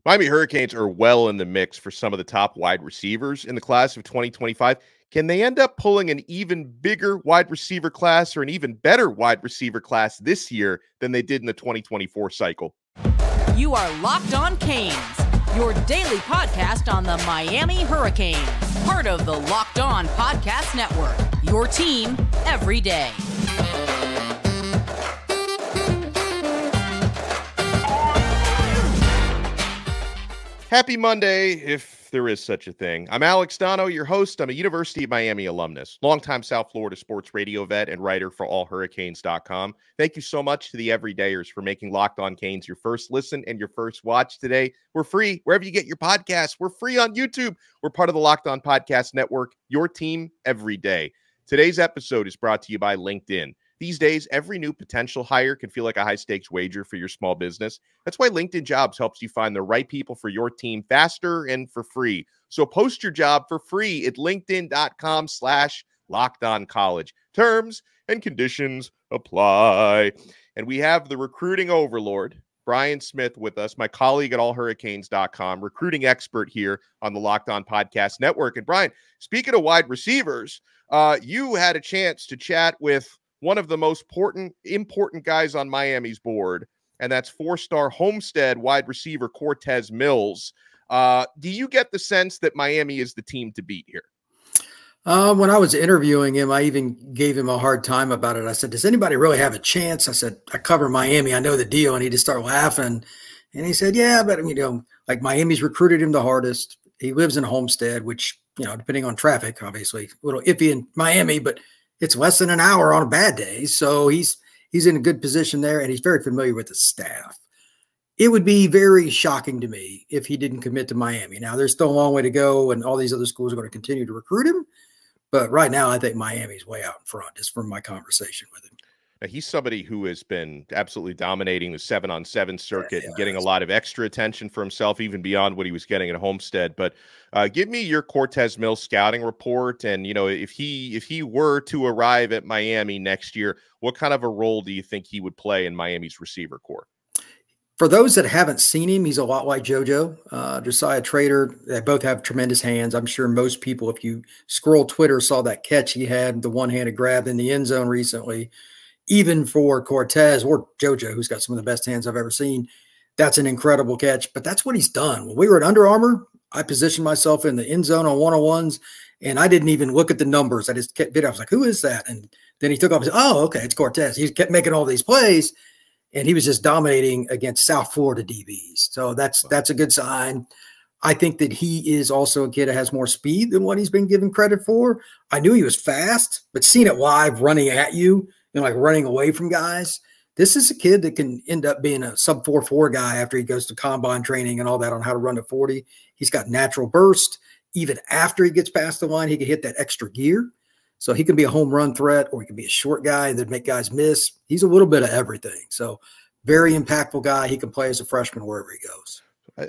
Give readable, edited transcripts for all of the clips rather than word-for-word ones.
Miami Hurricanes are well in the mix for some of the top wide receivers in the class of 2025. Can they end up pulling an even bigger wide receiver class or an even better wide receiver class this year than they did in the 2024 cycle? You are Locked On Canes, your daily podcast on the Miami Hurricanes, part of the Locked On Podcast Network, your team every day. Happy Monday, if there is such a thing. I'm Alex Donno, your host. I'm a University of Miami alumnus, longtime South Florida sports radio vet, and writer for allhurricanes.com. Thank you so much to the everydayers for making Locked On Canes your first listen and your first watch today. We're free wherever you get your podcasts. We're free on YouTube. We're part of the Locked On Podcast Network, your team every day. Today's episode is brought to you by LinkedIn. These days, every new potential hire can feel like a high-stakes wager for your small business. That's why LinkedIn Jobs helps you find the right people for your team faster and for free. So post your job for free at linkedin.com/lockedoncollege. Terms and conditions apply. And we have the recruiting overlord, Brian Smith, with us, my colleague at allhurricanes.com, recruiting expert here on the Locked On Podcast Network. And Brian, speaking of wide receivers, you had a chance to chat with one of the most important guys on Miami's board, and that's four-star Homestead wide receiver Cortez Mills. Do you get the sense that Miami is the team to beat here? When I was interviewing him, I even gave him a hard time about it. I said, does anybody really have a chance? I said, I cover Miami. I know the deal. And he just started laughing. And he said, yeah, but, like Miami's recruited him the hardest. He lives in Homestead, which, depending on traffic, obviously, a little iffy in Miami, but it's less than an hour on a bad day. So he's in a good position there, and he's very familiar with the staff. It would be very shocking to me if he didn't commit to Miami. Now, there's still a long way to go, and all these other schools are going to continue to recruit him. But right now, I think Miami's way out in front, just from my conversation with him. Now, he's somebody who has been absolutely dominating the 7-on-7 circuit and getting a lot of extra attention for himself, even beyond what he was getting at Homestead. But give me your Cortez Mills scouting report. And, if he were to arrive at Miami next year, what kind of a role do you think he would play in Miami's receiver core? For those that haven't seen him, he's a lot like JoJo, Joshisa Trader. They both have tremendous hands. I'm sure most people, if you scroll Twitter, saw that catch he had, the one-handed grab in the end zone recently. Even for Cortez or JoJo, who's got some of the best hands I've ever seen, that's an incredible catch. But that's what he's done. When we were at Under Armour, I positioned myself in the end zone on one-on-ones, and I didn't even look at the numbers. I just kept I was like, who is that? And then he took off and said, oh, okay, it's Cortez. He kept making all these plays, and he was just dominating against South Florida DBs. So that's a good sign. I think that he is also a kid that has more speed than what he's been given credit for. I knew he was fast, but seeing it live running at you, like running away from guys, this is a kid that can end up being a sub 4.4 guy after he goes to combine training and all that on how to run to 40. He's got natural burst. Even after he gets past the line, he can hit that extra gear. So he can be a home run threat, or he can be a short guy that make guys miss. He's a little bit of everything. So very impactful guy. He can play as a freshman wherever he goes.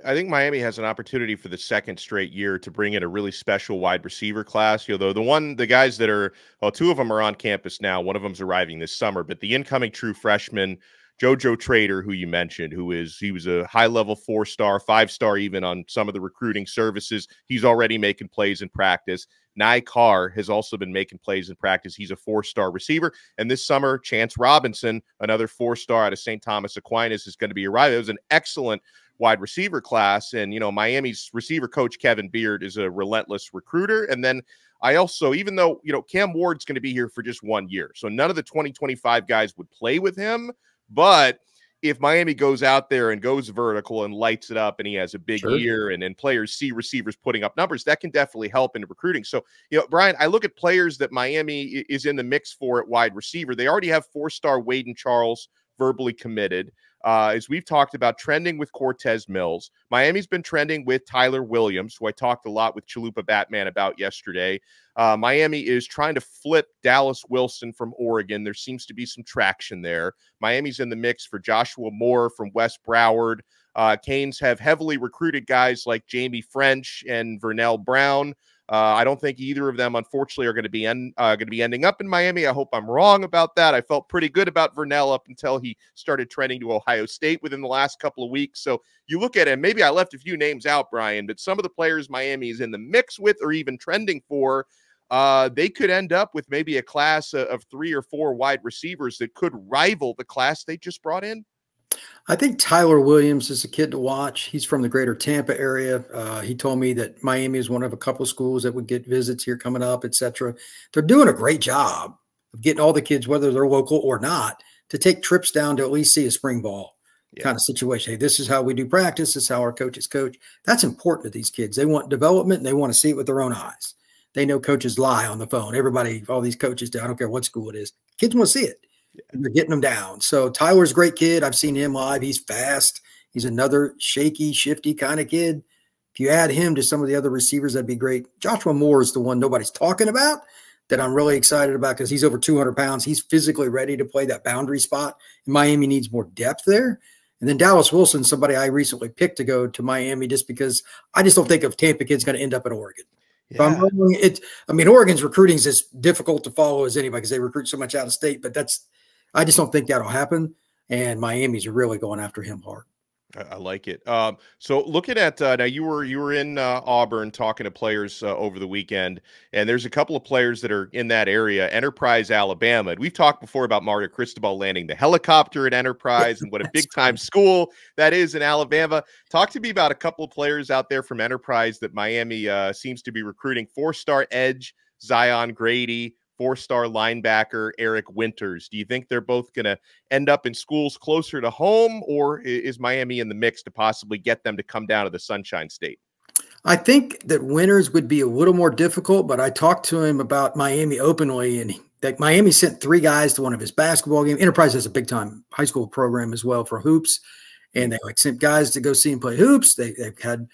I think Miami has an opportunity for the second straight year to bring in a really special wide receiver class. The guys that are, two of them are on campus now. One of them's arriving this summer, but the incoming true freshman, JoJo Trader, who you mentioned, he was a high-level 4-star, 5-star even on some of the recruiting services. He's already making plays in practice. Ny Carr has also been making plays in practice. He's a 4-star receiver. And this summer, Chance Robinson, another 4-star out of St. Thomas Aquinas, is going to be arriving. It was an excellent wide receiver class. And, Miami's receiver coach, Kevin Beard, is a relentless recruiter. And then I also, even though, Cam Ward's going to be here for just 1 year, so none of the 2025 guys would play with him. But if Miami goes out there and goes vertical and lights it up and he has a big year and players see receivers putting up numbers, that can definitely help in recruiting. So, Brian, I look at players that Miami is in the mix for at wide receiver. They already have 4-star Waden Charles verbally committed. As we've talked about, trending with Cortez Mills. Miami's been trending with Tyler Williams, who I talked a lot with Chalupa Batman about yesterday. Miami is trying to flip Dallas Wilson from Oregon. There seems to be some traction there. Miami's in the mix for Joshua Moore from West Broward. Canes have heavily recruited guys like Jamie French and Vernell Brown. I don't think either of them, unfortunately, are going to be ending up in Miami. I hope I'm wrong about that. I felt pretty good about Vernell up until he started trending to Ohio State within the last couple of weeks. So you look at him, maybe I left a few names out, Brian, but some of the players Miami is in the mix with or even trending for, they could end up with maybe a class of 3 or 4 wide receivers that could rival the class they just brought in. I think Tyler Williams is a kid to watch. He's from the greater Tampa area. He told me that Miami is one of a couple of schools that would get visits here coming up, et cetera. They're doing a great job of getting all the kids, whether they're local or not, to take trips down to at least see a spring ball kind of situation. Hey, this is how we do practice. This is how our coaches coach. That's important to these kids. They want development, and they want to see it with their own eyes. They know coaches lie on the phone. Everybody, all these coaches do. I don't care what school it is. Kids want to see it. And they're getting them down. So Tyler's a great kid. I've seen him live. He's fast. He's another shaky, shifty kind of kid. If you add him to some of the other receivers, that'd be great. Joshua Moore is the one nobody's talking about that I'm really excited about because he's over 200 pounds. He's physically ready to play that boundary spot. And Miami needs more depth there. And then Dallas Wilson, somebody I recently picked to go to Miami just because I just don't think if Tampa kid's going to end up at Oregon. Yeah. I mean, Oregon's recruiting is as difficult to follow as anybody because they recruit so much out of state, but I just don't think that'll happen. And Miami's really going after him hard. I like it. So looking at now, you were in Auburn talking to players over the weekend, and there's a couple of players that are in that area. Enterprise, Alabama. And we've talked before about Mario Cristobal landing the helicopter at Enterprise and what a big time school that is in Alabama. Talk to me about a couple of players out there from Enterprise that Miami seems to be recruiting. 4-star edge Zion Grady, 4-star linebacker Eric Winters. Do you think they're both going to end up in schools closer to home, or is Miami in the mix to possibly get them to come down to the Sunshine State? I think that Winters would be a little more difficult, but I talked to him about Miami openly, and that Miami sent 3 guys to one of his basketball games. Enterprise has a big-time high school program as well for hoops, and they sent guys to go see him play hoops. They've had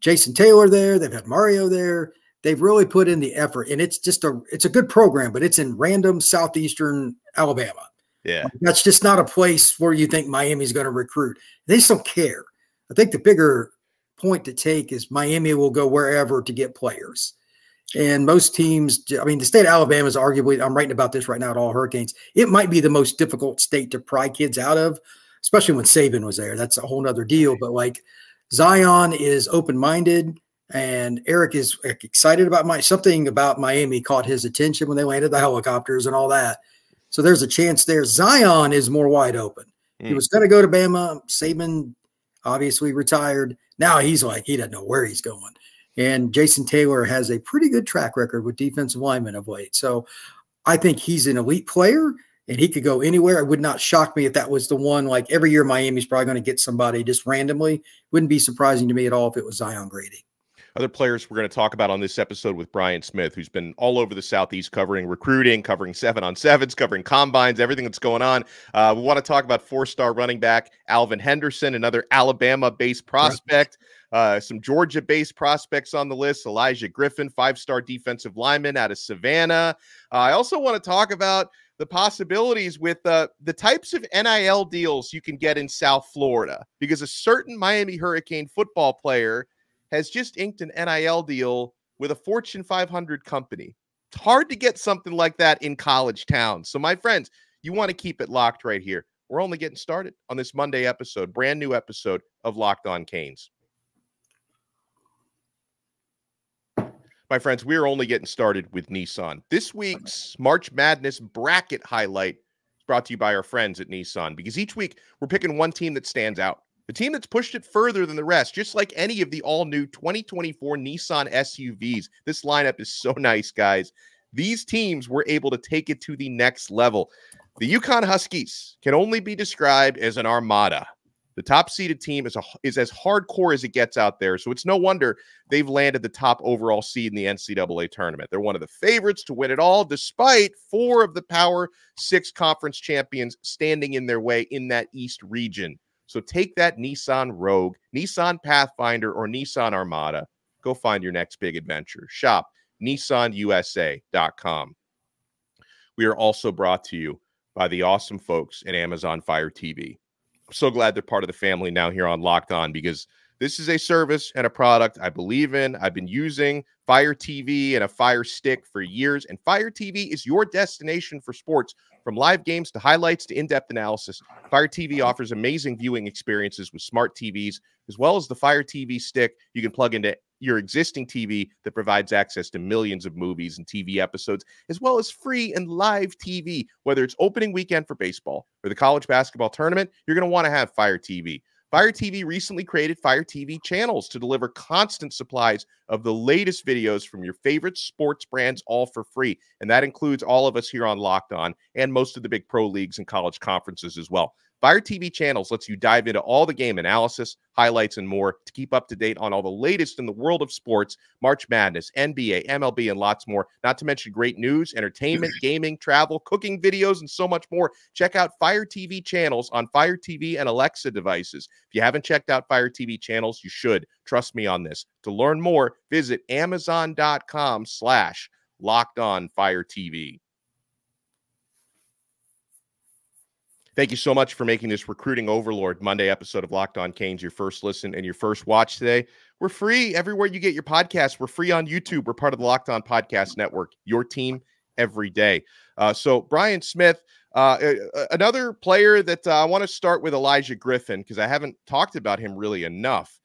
Jason Taylor there. They've had Mario there. They've really put in the effort, and it's a good program, but it's in random southeastern Alabama. Yeah. That's just not a place where you think Miami's going to recruit. They just don't care. I think the bigger point to take is Miami will go wherever to get players. And most teams, I mean, the state of Alabama is arguably, I'm writing about this right now at All Hurricanes, it might be the most difficult state to pry kids out of, especially when Saban was there. That's a whole nother deal. But like Zion is open-minded. And Eric is excited about something about Miami caught his attention when they landed the helicopters and all that. So there's a chance there. Zion is more wide open. He was going to go to Bama. Saban obviously retired. Now he's like, he doesn't know where he's going. And Jason Taylor has a pretty good track record with defensive linemen of late. So I think he's an elite player and he could go anywhere. It would not shock me if that was the one. Like every year, Miami's probably going to get somebody just randomly. Wouldn't be surprising to me at all if it was Zion Grady. Other players we're going to talk about on this episode with Brian Smith, who's been all over the Southeast covering recruiting, covering 7-on-7s, covering combines, everything that's going on. We want to talk about 4-star running back Alvin Henderson, another Alabama-based prospect, some Georgia-based prospects on the list, Elijah Griffin, 5-star defensive lineman out of Savannah. I also want to talk about the possibilities with the types of NIL deals you can get in South Florida, because a certain Miami Hurricane football player has just inked an NIL deal with a Fortune 500 company. It's hard to get something like that in college towns. So my friends, you want to keep it locked right here. We're only getting started on this Monday episode, brand new episode of Locked On Canes. My friends, we're only getting started with Nissan. This week's March Madness bracket highlight is brought to you by our friends at Nissan, because each week we're picking one team that stands out. The team that's pushed it further than the rest, just like any of the all-new 2024 Nissan SUVs. This lineup is so nice, guys. These teams were able to take it to the next level. The Yukon Huskies can only be described as an armada. The top-seeded team is as hardcore as it gets out there, so it's no wonder they've landed the top overall seed in the NCAA tournament. They're one of the favorites to win it all, despite 4 of the Power 6 conference champions standing in their way in that East region. So take that Nissan Rogue, Nissan Pathfinder, or Nissan Armada. Go find your next big adventure. Shop NissanUSA.com. We are also brought to you by the awesome folks at Amazon Fire TV. I'm so glad they're part of the family now here on Locked On, because This is a service and a product I believe in. I've been using Fire TV and a Fire Stick for years, and Fire TV is your destination for sports. From live games to highlights to in-depth analysis, Fire TV offers amazing viewing experiences with smart TVs, as well as the Fire TV Stick you can plug into your existing TV that provides access to millions of movies and TV episodes, as well as free and live TV. Whether it's opening weekend for baseball or the college basketball tournament, you're going to want to have Fire TV. Fire TV recently created Fire TV channels to deliver constant supplies of the latest videos from your favorite sports brands, all for free. And that includes all of us here on Locked On and most of the big pro leagues and college conferences as well. Fire TV channels lets you dive into all the game analysis, highlights, and more to keep up to date on all the latest in the world of sports, March Madness, NBA, MLB, and lots more. Not to mention great news, entertainment, gaming, travel, cooking videos, and so much more. Check out Fire TV channels on Fire TV and Alexa devices. If you haven't checked out Fire TV channels, you should. Trust me on this. To learn more, visit Amazon.com/LockedOnFireTV. Thank you so much for making this Recruiting Overlord Monday episode of Locked On Canes your first listen and your first watch today. We're free everywhere you get your podcasts. We're free on YouTube. We're part of the Locked On Podcast Network, your team every day. So Brian Smith, another player that I want to start with Elijah Griffin, because I haven't talked about him really enough.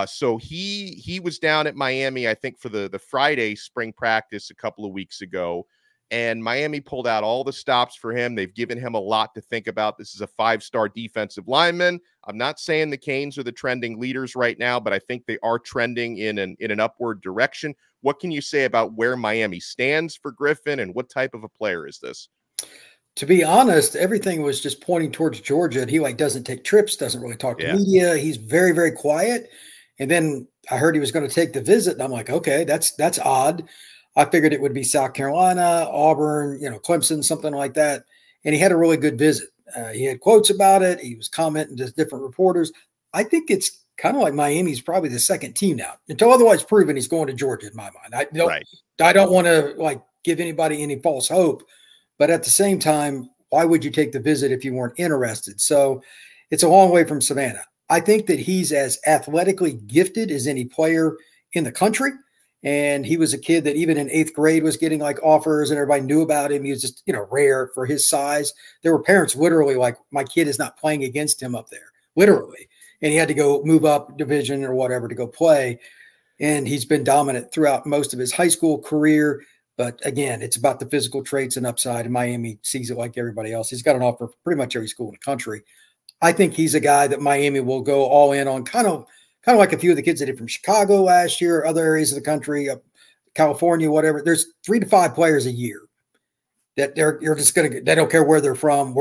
So he was down at Miami, I think, for the Friday spring practice a couple of weeks ago. And Miami pulled out all the stops for him. They've given him a lot to think about. This is a 5-star defensive lineman. I'm not saying the Canes are the trending leaders right now, but I think they are trending in an upward direction. What can you say about where Miami stands for Griffin, and what type of a player is this? To be honest, everything was just pointing towards Georgia, and he doesn't take trips, doesn't really talk to media. He's very, very quiet. And then I heard he was going to take the visit, and I'm like, okay, that's odd. I figured it would be South Carolina, Auburn, Clemson, something like that. And he had a really good visit. He had quotes about it. He was commenting to different reporters. I think it's kind of like Miami's probably the second team now. Until otherwise proven, he's going to Georgia in my mind. I don't want to give anybody any false hope. But at the same time, why would you take the visit if you weren't interested? So it's a long way from Savannah. I think that he's as athletically gifted as any player in the country. And he was a kid that even in 8th grade was getting offers, and everybody knew about him. He was just, rare for his size. There were parents literally like, my kid is not playing against him up there, literally. And he had to go move up division or whatever to go play. And he's been dominant throughout most of his high school career. But again, it's about the physical traits and upside. And Miami sees it like everybody else. He's got an offer for pretty much every school in the country. I think he's a guy that Miami will go all in on, kind of like a few of the kids that did from Chicago last year, other areas of the country, California, whatever. There's 3 to 5 players a year that you're just going to, they don't care where they're from.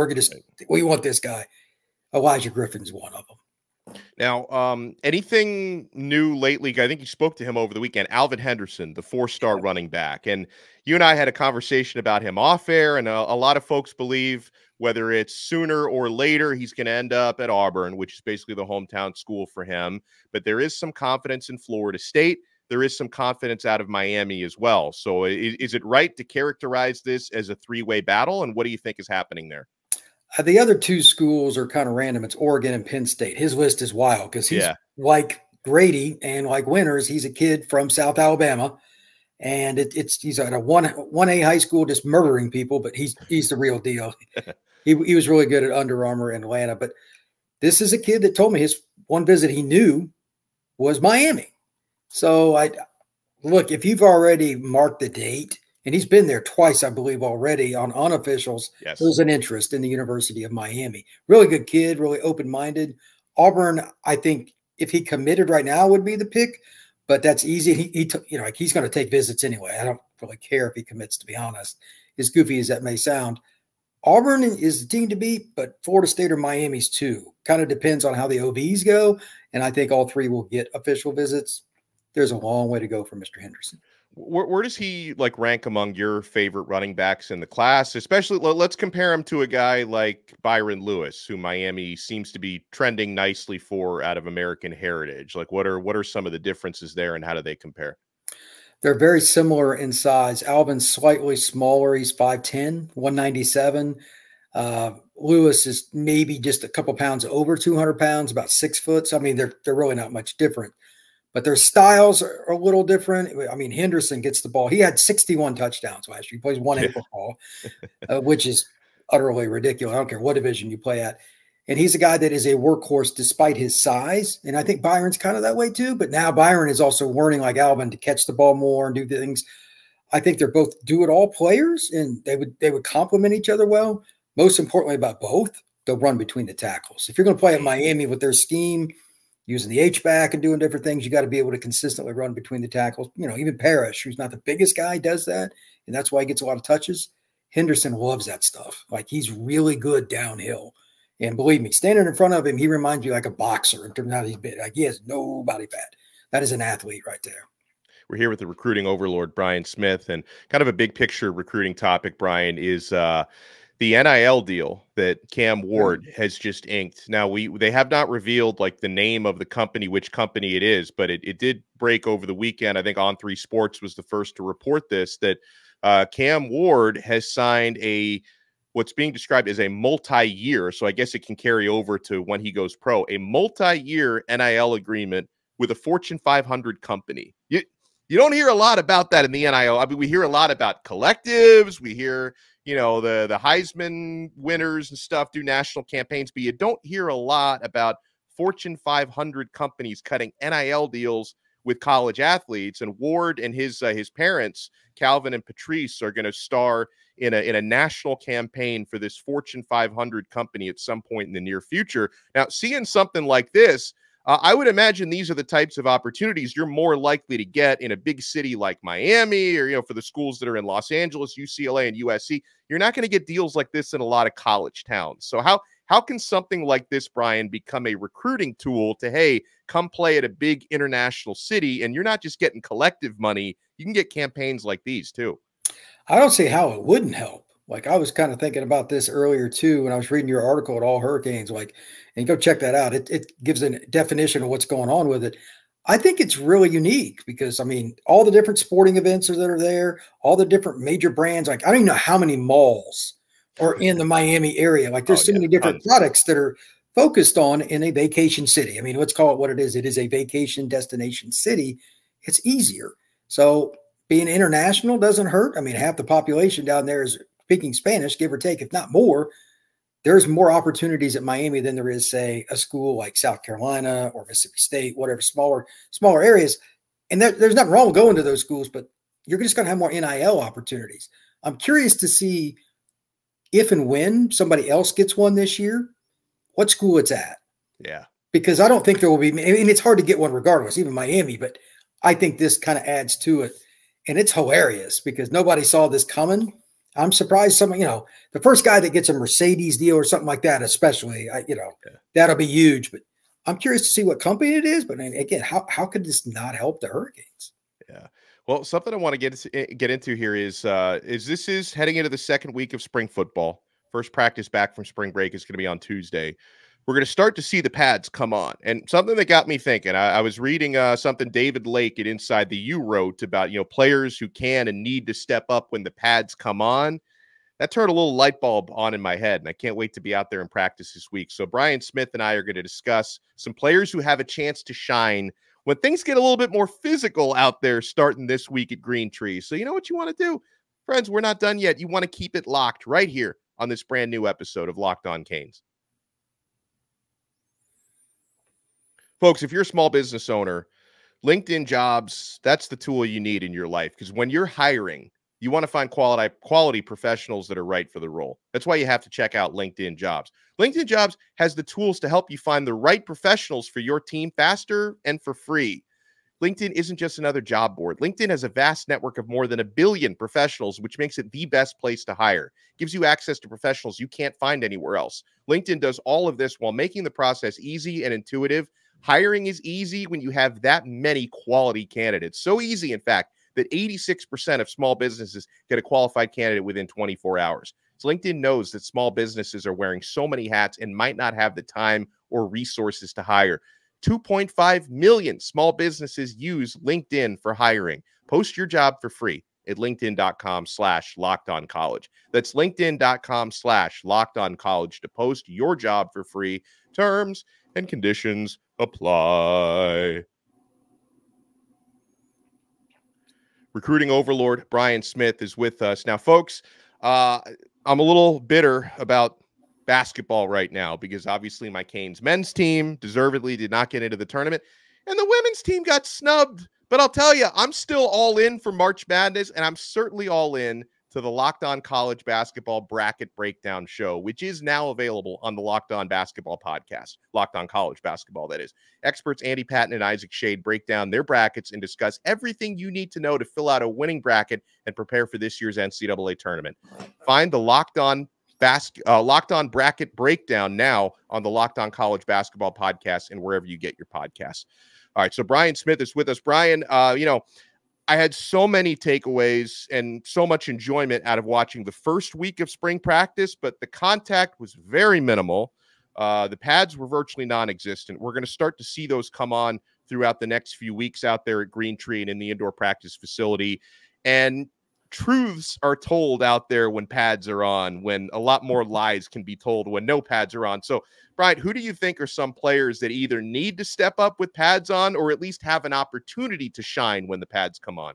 We want this guy. Elijah Griffin's one of them. Now, anything new lately? I think you spoke to him over the weekend, Alvin Henderson, the 4-star running back. And you and I had a conversation about him off air, and a lot of folks believe whether it's sooner or later, he's going to end up at Auburn, which is basically the hometown school for him. But there is some confidence in Florida State. There is some confidence out of Miami as well. So is it right to characterize this as a 3-way battle? And what do you think is happening there? The other 2 schools are kind of random. It's Oregon and Penn State. His list is wild because he's like Grady and like Winters. He's a kid from South Alabama. And he's at a 1A high school just murdering people, but he's the real deal. He was really good at Under Armour in Atlanta. But this is a kid that told me his one visit he knew was Miami. So look, if you've already marked the date, and he's been there twice, I believe, already on unofficials, there's an interest in the University of Miami. Really good kid, really open-minded. Auburn, I think if he committed right now would be the pick. But that's easy. He's going to take visits anyway. I don't really care if he commits, to be honest, as goofy as that may sound. Auburn is the team to beat, but Florida State or Miami's too. Kind of depends on how the OVs go. And I think all 3 will get official visits. There's a long way to go for Mr. Henderson. Where does he rank among your favorite running backs in the class? Especially, let's compare him to a guy like Byron Lewis, who Miami seems to be trending nicely for out of American Heritage. What are some of the differences there, and how do they compare? They're very similar in size. Alvin's slightly smaller. He's 5'10", 197. Lewis is maybe just a couple pounds over 200 pounds, about 6 foot. So, I mean, they're really not much different, but their styles are a little different. I mean, Henderson gets the ball. He had 61 touchdowns last year. He plays 1A football, which is utterly ridiculous. I don't care what division you play at. And he's a guy that is a workhorse despite his size. And I think Byron's kind of that way too. But now Byron is also learning like Alvin to catch the ball more and do things. I think they're both do-it-all players, and they would complement each other well. Most importantly about both, they'll run between the tackles. If you're going to play at Miami with their scheme, using the H-back and doing different things, you got to be able to consistently run between the tackles. You know, even Parrish, who's not the biggest guy, does that, and that's why he gets a lot of touches. Henderson loves that stuff. Like, he's really good downhill. And believe me, standing in front of him, he reminds me like a boxer in terms of how he's big. Like, he has no body fat. That is an athlete right there. We're here with the recruiting overlord, Brian Smith, and kind of a big picture recruiting topic, Brian, is the NIL deal that Cam Ward has just inked. Now, they have not revealed like the name of the company, which company it is, but it did break over the weekend. I think On3 Sports was the first to report this, that Cam Ward has signed what's being described as a multi-year, so I guess it can carry over to when he goes pro, a multi-year NIL agreement with a Fortune 500 company. You don't hear a lot about that in the NIL. I mean, we hear a lot about collectives. We hear, you know, the Heisman winners and stuff do national campaigns, but you don't hear a lot about Fortune 500 companies cutting NIL deals with college athletes. And Ward and his parents, Calvin and Patrice, are going to star in a national campaign for this Fortune 500 company at some point in the near future. Now, seeing something like this, I would imagine these are the types of opportunities you're more likely to get in a big city like Miami, or, you know, for the schools that are in Los Angeles, UCLA, and USC. You're not going to get deals like this in a lot of college towns. So how can something like this, Brian, become a recruiting tool to, hey, come play at a big international city, and you're not just getting collective money, you can get campaigns like these too? I don't see how it wouldn't help. Like, I was kind of thinking about this earlier too when I was reading your article at All Hurricanes. Like, and go check that out. It gives a definition of what's going on with it. I think it's really unique because, I mean, all the different sporting events that are there, all the different major brands. Like, I don't even know how many malls are in the Miami area. Like, there's so many different products that are focused on in a vacation city. I mean, let's call it what it is. It is a vacation destination city. It's easier. So being international doesn't hurt. I mean, half the population down there is speaking Spanish, give or take, if not more. There's more opportunities at Miami than there is, say, a school like South Carolina or Mississippi State, whatever, smaller areas. And there's nothing wrong with going to those schools, but you're just going to have more NIL opportunities. I'm curious to see if and when somebody else gets one this year, what school it's at. Yeah. Because I don't think there will be, I mean, it's hard to get one regardless, even Miami, but I think this kind of adds to it. And it's hilarious because nobody saw this coming. I'm surprised someone, you know, the first guy that gets a Mercedes deal or something like that, especially, that'll be huge. But I'm curious to see what company it is. But again, how could this not help the Hurricanes? Yeah. Well, something I want to get into here is this is heading into the second week of spring football. First practice back from spring break is going to be on Tuesday. We're going to start to see the pads come on. And something that got me thinking, I was reading something David Lake at Inside the U wrote about, you know, players who can and need to step up when the pads come on. That turned a little light bulb on in my head, and I can't wait to be out there in practice this week. So Brian Smith and I are going to discuss some players who have a chance to shine when things get a little bit more physical out there starting this week at Green Tree. So you know what you want to do? Friends, we're not done yet. You want to keep it locked right here on this brand new episode of Locked On Canes. Folks, if you're a small business owner, LinkedIn Jobs, that's the tool you need in your life, because when you're hiring, you want to find quality professionals that are right for the role. That's why you have to check out LinkedIn Jobs. LinkedIn Jobs has the tools to help you find the right professionals for your team faster and for free. LinkedIn isn't just another job board. LinkedIn has a vast network of more than 1 billion professionals, which makes it the best place to hire. It gives you access to professionals you can't find anywhere else. LinkedIn does all of this while making the process easy and intuitive. Hiring is easy when you have that many quality candidates. So easy, in fact, that 86% of small businesses get a qualified candidate within 24 hours. So LinkedIn knows that small businesses are wearing so many hats and might not have the time or resources to hire. 2.5 million small businesses use LinkedIn for hiring. Post your job for free at linkedin.com/lockedoncollege. That's linkedin.com/lockedoncollege to post your job for free. Terms and conditions apply. Recruiting overlord Brian Smith is with us. Now, folks, I'm a little bitter about basketball right now because obviously my Canes men's team deservedly did not get into the tournament and the women's team got snubbed. But I'll tell you, I'm still all in for March Madness, and I'm certainly all in to the Locked On College Basketball Bracket Breakdown Show, which is now available on the Locked On Basketball podcast, Locked On College Basketball, that is. Experts Andy Patton and Isaac Shade break down their brackets and discuss everything you need to know to fill out a winning bracket and prepare for this year's NCAA tournament. Find the Locked On Bracket Breakdown now on the Locked On College Basketball podcast and wherever you get your podcasts. All right, so Brian Smith is with us. Brian, I had so many takeaways and so much enjoyment out of watching the first week of spring practice, but the contact was very minimal. The pads were virtually non-existent. We're going to start to see those come on throughout the next few weeks out there at Green Tree and in the indoor practice facility. And truths are told out there when pads are on, when a lot more lies can be told when no pads are on. So, Brian, who do you think are some players that either need to step up with pads on or at least have an opportunity to shine when the pads come on?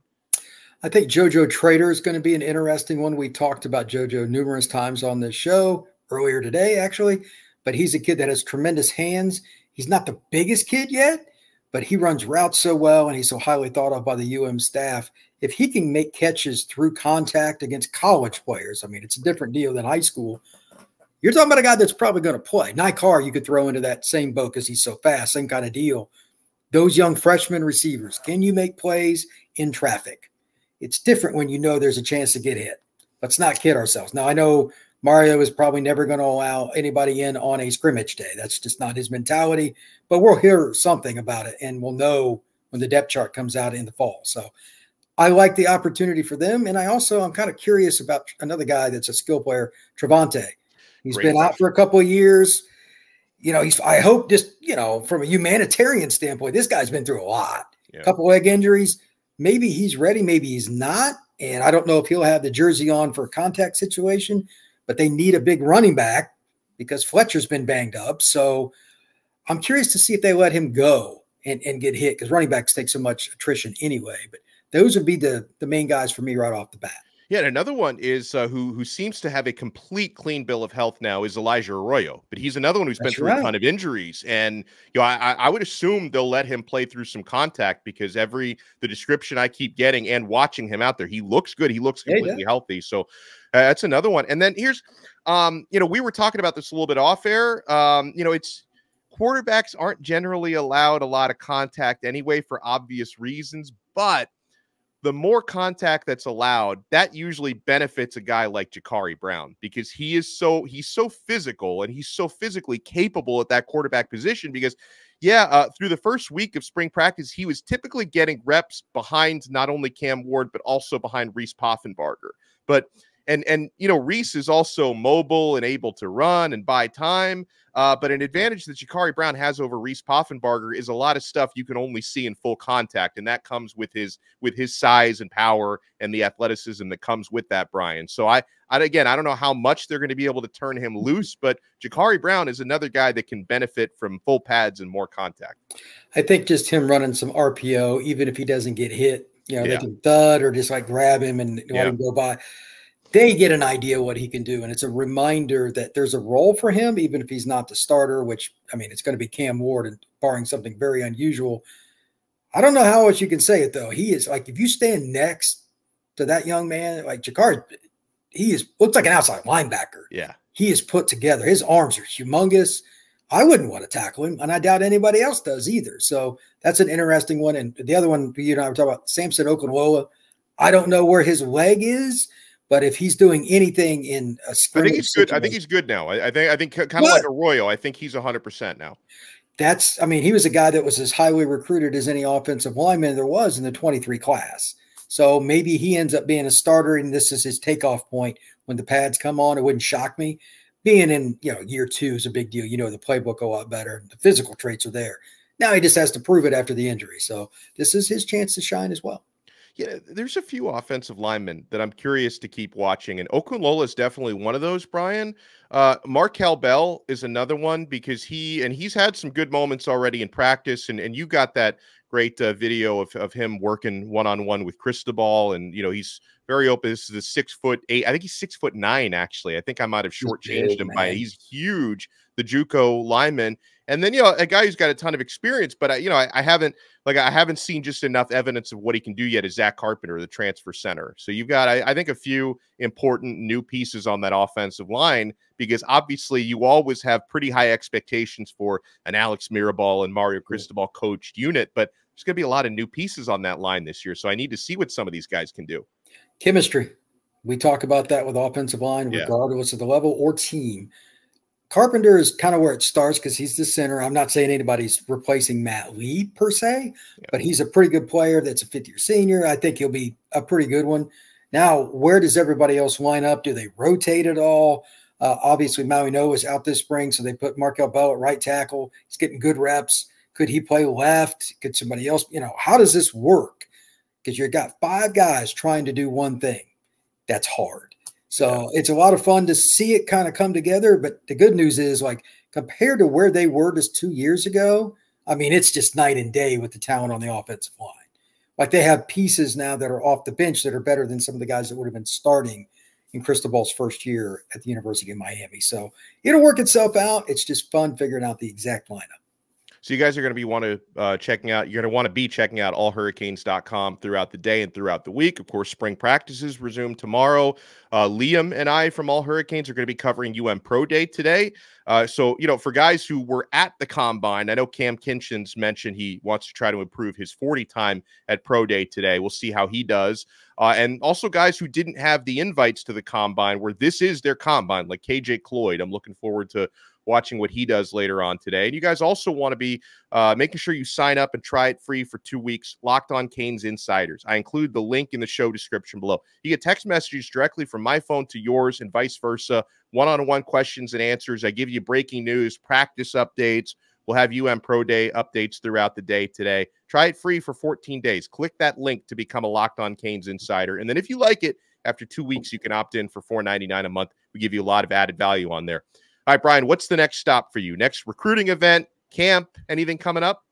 I think JoJo Trader is going to be an interesting one. We talked about JoJo numerous times on this show earlier today, actually, but he's a kid that has tremendous hands. He's not the biggest kid yet, but he runs routes so well and he's so highly thought of by the UM staff. If he can make catches through contact against college players, I mean, it's a different deal than high school. You're talking about a guy that's probably going to play. Ny Carr, you could throw into that same boat because he's so fast, same kind of deal. Those young freshman receivers, can you make plays in traffic? It's different when you know there's a chance to get hit. Let's not kid ourselves. Now, I know Mario is probably never going to allow anybody in on a scrimmage day. That's just not his mentality. But we'll hear something about it, and we'll know when the depth chart comes out in the fall. So I like the opportunity for them. And I'm kind of curious about another guy that's a skill player, TreVonte. He's been out for a couple of years. I hope just, from a humanitarian standpoint, this guy's been through a lot. A couple leg injuries. Maybe he's ready. Maybe he's not. And I don't know if he'll have the jersey on for a contact situation, but they need a big running back because Fletcher's been banged up. So I'm curious to see if they let him go and get hit because running backs take so much attrition anyway. But those would be the main guys for me right off the bat. Yeah, and another one is who seems to have a complete clean bill of health now is Elijah Arroyo, but he's another one who's been through a ton of injuries, and I would assume they'll let him play through some contact because the description I keep getting and watching him out there, he looks good, he looks completely healthy, so that's another one. And then here's, we were talking about this a little bit off air. It's quarterbacks aren't generally allowed a lot of contact anyway for obvious reasons, but the more contact that's allowed, that usually benefits a guy like Jacurri Brown because he's so physical and he's so physically capable at that quarterback position because, through the first week of spring practice, he was typically getting reps behind not only Cam Ward, but also behind Reese Poffenbarger. And Reese is also mobile and able to run and buy time. But an advantage that Jacurri Brown has over Reese Poffenbarger is a lot of stuff you can only see in full contact, and that comes with his size and power and the athleticism that comes with that, Brian. So I don't know how much they're going to be able to turn him loose, but Jacurri Brown is another guy that can benefit from full pads and more contact. I think just him running some RPO, even if he doesn't get hit, they can thud or just like grab him and let him go by. They get an idea what he can do, and it's a reminder that there's a role for him, even if he's not the starter, which, it's going to be Cam Ward, and barring something very unusual. I don't know how else you can say it, though. He is, like, if you stand next to that young man, like Jacurri, looks like an outside linebacker. Yeah. He is put together. His arms are humongous. I wouldn't want to tackle him, and I doubt anybody else does either. So that's an interesting one. And the other one, I were talking about, Samson Okunlola. I don't know where his leg is, but if he's doing anything in a scrimmage, I think he's good. I think he's good now. I think kind of like Arroyo. I think he's 100% now. He was a guy that was as highly recruited as any offensive lineman there was in the 23 class. So maybe he ends up being a starter, and this is his takeoff point when the pads come on. It wouldn't shock me. Being in year 2 is a big deal. The playbook a lot better. The physical traits are there. Now he just has to prove it after the injury. So this is his chance to shine as well. Yeah, there's a few offensive linemen that I'm curious to keep watching, and Okunlola is definitely one of those, Brian. Markel Bell is another one because he's had some good moments already in practice, and you got that great video of him working one-on-one with Cristobal, and he's very open. This is a 6'8". I think he's 6'9", actually. I think I might have shortchanged him by. He's huge, the JUCO lineman. And then, a guy who's got a ton of experience, but I haven't seen just enough evidence of what he can do yet is Zach Carpenter, the transfer center. So you've got, I think, a few important new pieces on that offensive line, because obviously you always have pretty high expectations for an Alex Mirabal and Mario Cristobal coached unit, but there's going to be a lot of new pieces on that line this year. So I need to see what some of these guys can do. Chemistry. We talk about that with offensive line, regardless of the level or team. Carpenter is kind of where it starts because he's the center. I'm not saying anybody's replacing Matt Lee per se, but he's a pretty good player that's a fifth-year senior. I think he'll be a pretty good one. Now, where does everybody else line up? Do they rotate at all? Obviously, Maui Noah is out this spring, so they put Markel Bell at right tackle. He's getting good reps. Could he play left? Could somebody else? How does this work? Because you've got 5 guys trying to do one thing. That's hard. So it's a lot of fun to see it kind of come together. But the good news is, compared to where they were just 2 years ago, I mean, it's just night and day with the talent on the offensive line. They have pieces now that are off the bench that are better than some of the guys that would have been starting in Cristobal's first year at the University of Miami. So it'll work itself out. It's just fun figuring out the exact lineup. So you guys are going to be checking out allhurricanes.com throughout the day and throughout the week. Of course, spring practices resume tomorrow. Liam and I from All Hurricanes are going to be covering UM Pro Day today. So for guys who were at the Combine, I know Cam Kinchins mentioned he wants to try to improve his 40 time at Pro Day today. We'll see how he does. And also guys who didn't have the invites to the Combine, where this is their Combine, like KJ Cloyd. I'm looking forward to watching what he does later on today. And you guys also want to be making sure you sign up and try it free for 2 weeks. Locked On Canes Insiders. I include the link in the show description below. You get text messages directly from my phone to yours and vice versa. One-on-one questions and answers. I give you breaking news, practice updates. We'll have UM Pro Day updates throughout the day today. Try it free for 14 days. Click that link to become a Locked On Canes Insider. And then if you like it, after 2 weeks, you can opt in for $4.99 a month. We give you a lot of added value on there. All right, Brian, what's the next stop for you? Next recruiting event, camp, anything coming up?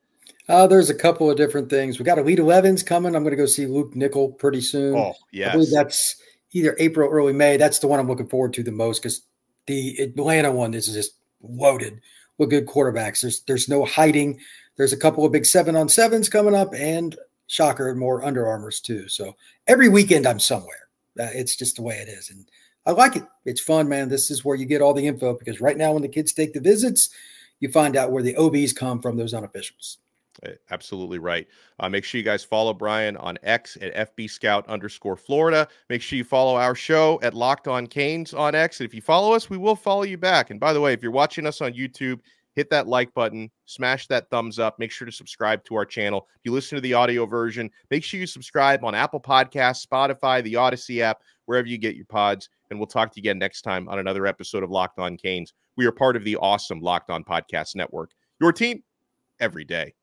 There's a couple of different things. We got Elite 11s coming. I'm going to go see Luke Nickel pretty soon. Oh, yes. I believe that's either April or early May. That's the one I'm looking forward to the most because the Atlanta one is just loaded with good quarterbacks. There's no hiding. There's a couple of big 7-on-7s coming up and, shocker, more Under Armours too. So every weekend I'm somewhere. It's just the way it is. And I like it. It's fun, man. This is where you get all the info because right now when the kids take the visits, you find out where the OBs come from, those unofficials. Absolutely right. Make sure you guys follow Brian on X at FBScout_Florida. Make sure you follow our show at Locked On Canes on X. And if you follow us, we will follow you back. And by the way, if you're watching us on YouTube, hit that like button, smash that thumbs up. Make sure to subscribe to our channel. If you listen to the audio version, make sure you subscribe on Apple Podcasts, Spotify, the Odyssey app, wherever you get your pods. And we'll talk to you again next time on another episode of Locked On Canes. We are part of the awesome Locked On Podcast Network. Your team every day.